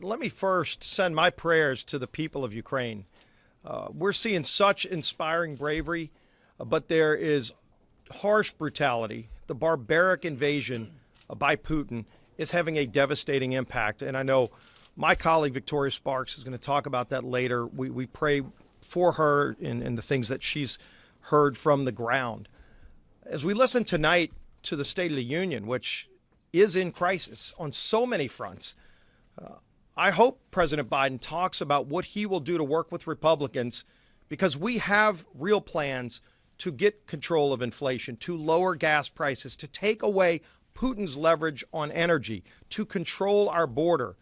let me first send my prayers to the people of Ukraine. We're seeing such inspiring bravery, but there is harsh brutality. The barbaric invasion by Putin is having a devastating impact. And I know my colleague Victoria Sparks is going to talk about that later. We pray for her and the things that she's heard from the ground. As we listen tonight to the State of the Union, which is in crisis on so many fronts, I hope President Biden talks about what he will do to work with Republicans, because we have real plans to get control of inflation, to lower gas prices, to take away Putin's leverage on energy, to control our border,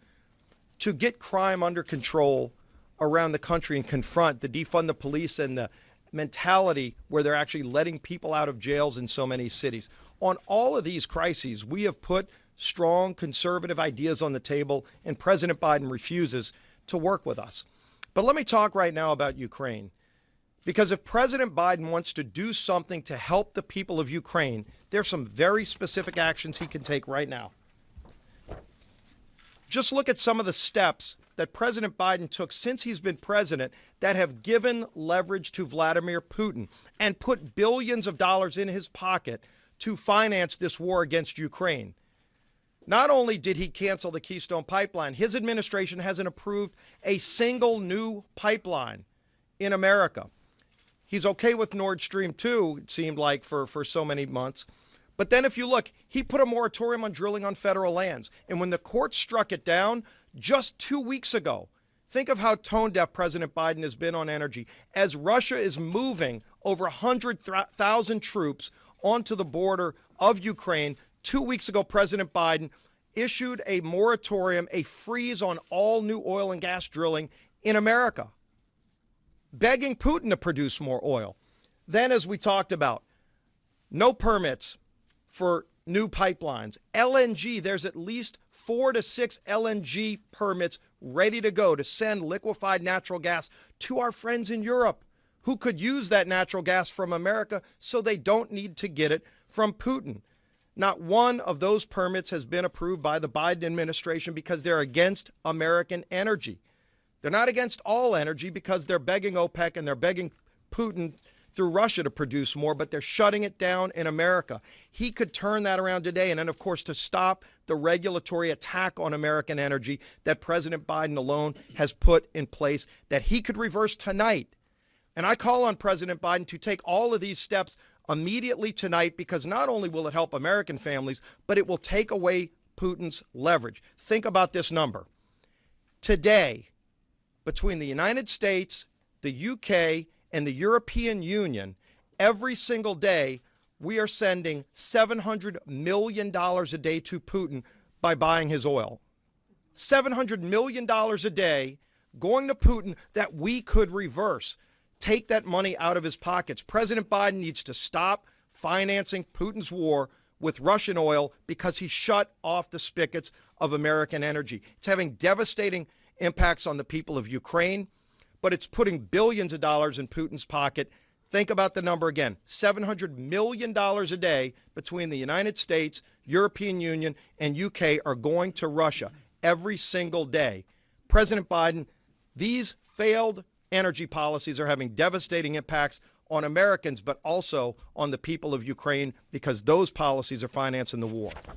to get crime under control around the country and confront the defund the police and the mentality where they're actually letting people out of jails in so many cities. On all of these crises, we have put strong conservative ideas on the table, and President Biden refuses to work with us. But let me talk right now about Ukraine, because if President Biden wants to do something to help the people of Ukraine, there's some very specific actions he can take right now. Just look at some of the steps that President Biden took since he's been president that have given leverage to Vladimir Putin and put billions of dollars in his pocket to finance this war against Ukraine. Not only did he cancel the Keystone Pipeline, his administration hasn't approved a single new pipeline in America. He's okay with Nord Stream 2, it seemed like, for so many months. But then if you look, he put a moratorium on drilling on federal lands. And when the court struck it down just 2 weeks ago, think of how tone-deaf President Biden has been on energy. As Russia is moving over 100,000 troops onto the border of Ukraine, 2 weeks ago, President Biden issued a moratorium, a freeze on all new oil and gas drilling in America, begging Putin to produce more oil. Then, as we talked about, no permits for new pipelines. LNG, there's at least 4 to 6 LNG permits ready to go to send liquefied natural gas to our friends in Europe who could use that natural gas from America so they don't need to get it from Putin. Not one of those permits has been approved by the Biden administration because they're against American energy. They're not against all energy because they're begging OPEC and they're begging Putin through Russia to produce more, but they're shutting it down in America. He could turn that around today. And then, of course, to stop the regulatory attack on American energy that President Biden alone has put in place, that he could reverse tonight. And I call on President Biden to take all of these steps immediately tonight, because not only will it help American families, but it will take away Putin's leverage. Think about this number. Today, between the United States, the UK, and the European Union, every single day, we are sending $700 million a day to Putin by buying his oil. $700 million a day going to Putin that we could reverse. Take that money out of his pockets. President Biden needs to stop financing Putin's war with Russian oil because he shut off the spigots of American energy. It's having devastating impacts on the people of Ukraine, but it's putting billions of dollars in Putin's pocket. Think about the number again. $700 million a day between the United States, European Union, and UK are going to Russia every single day. President Biden, these failed energy policies are having devastating impacts on Americans, but also on the people of Ukraine, because those policies are financing the war.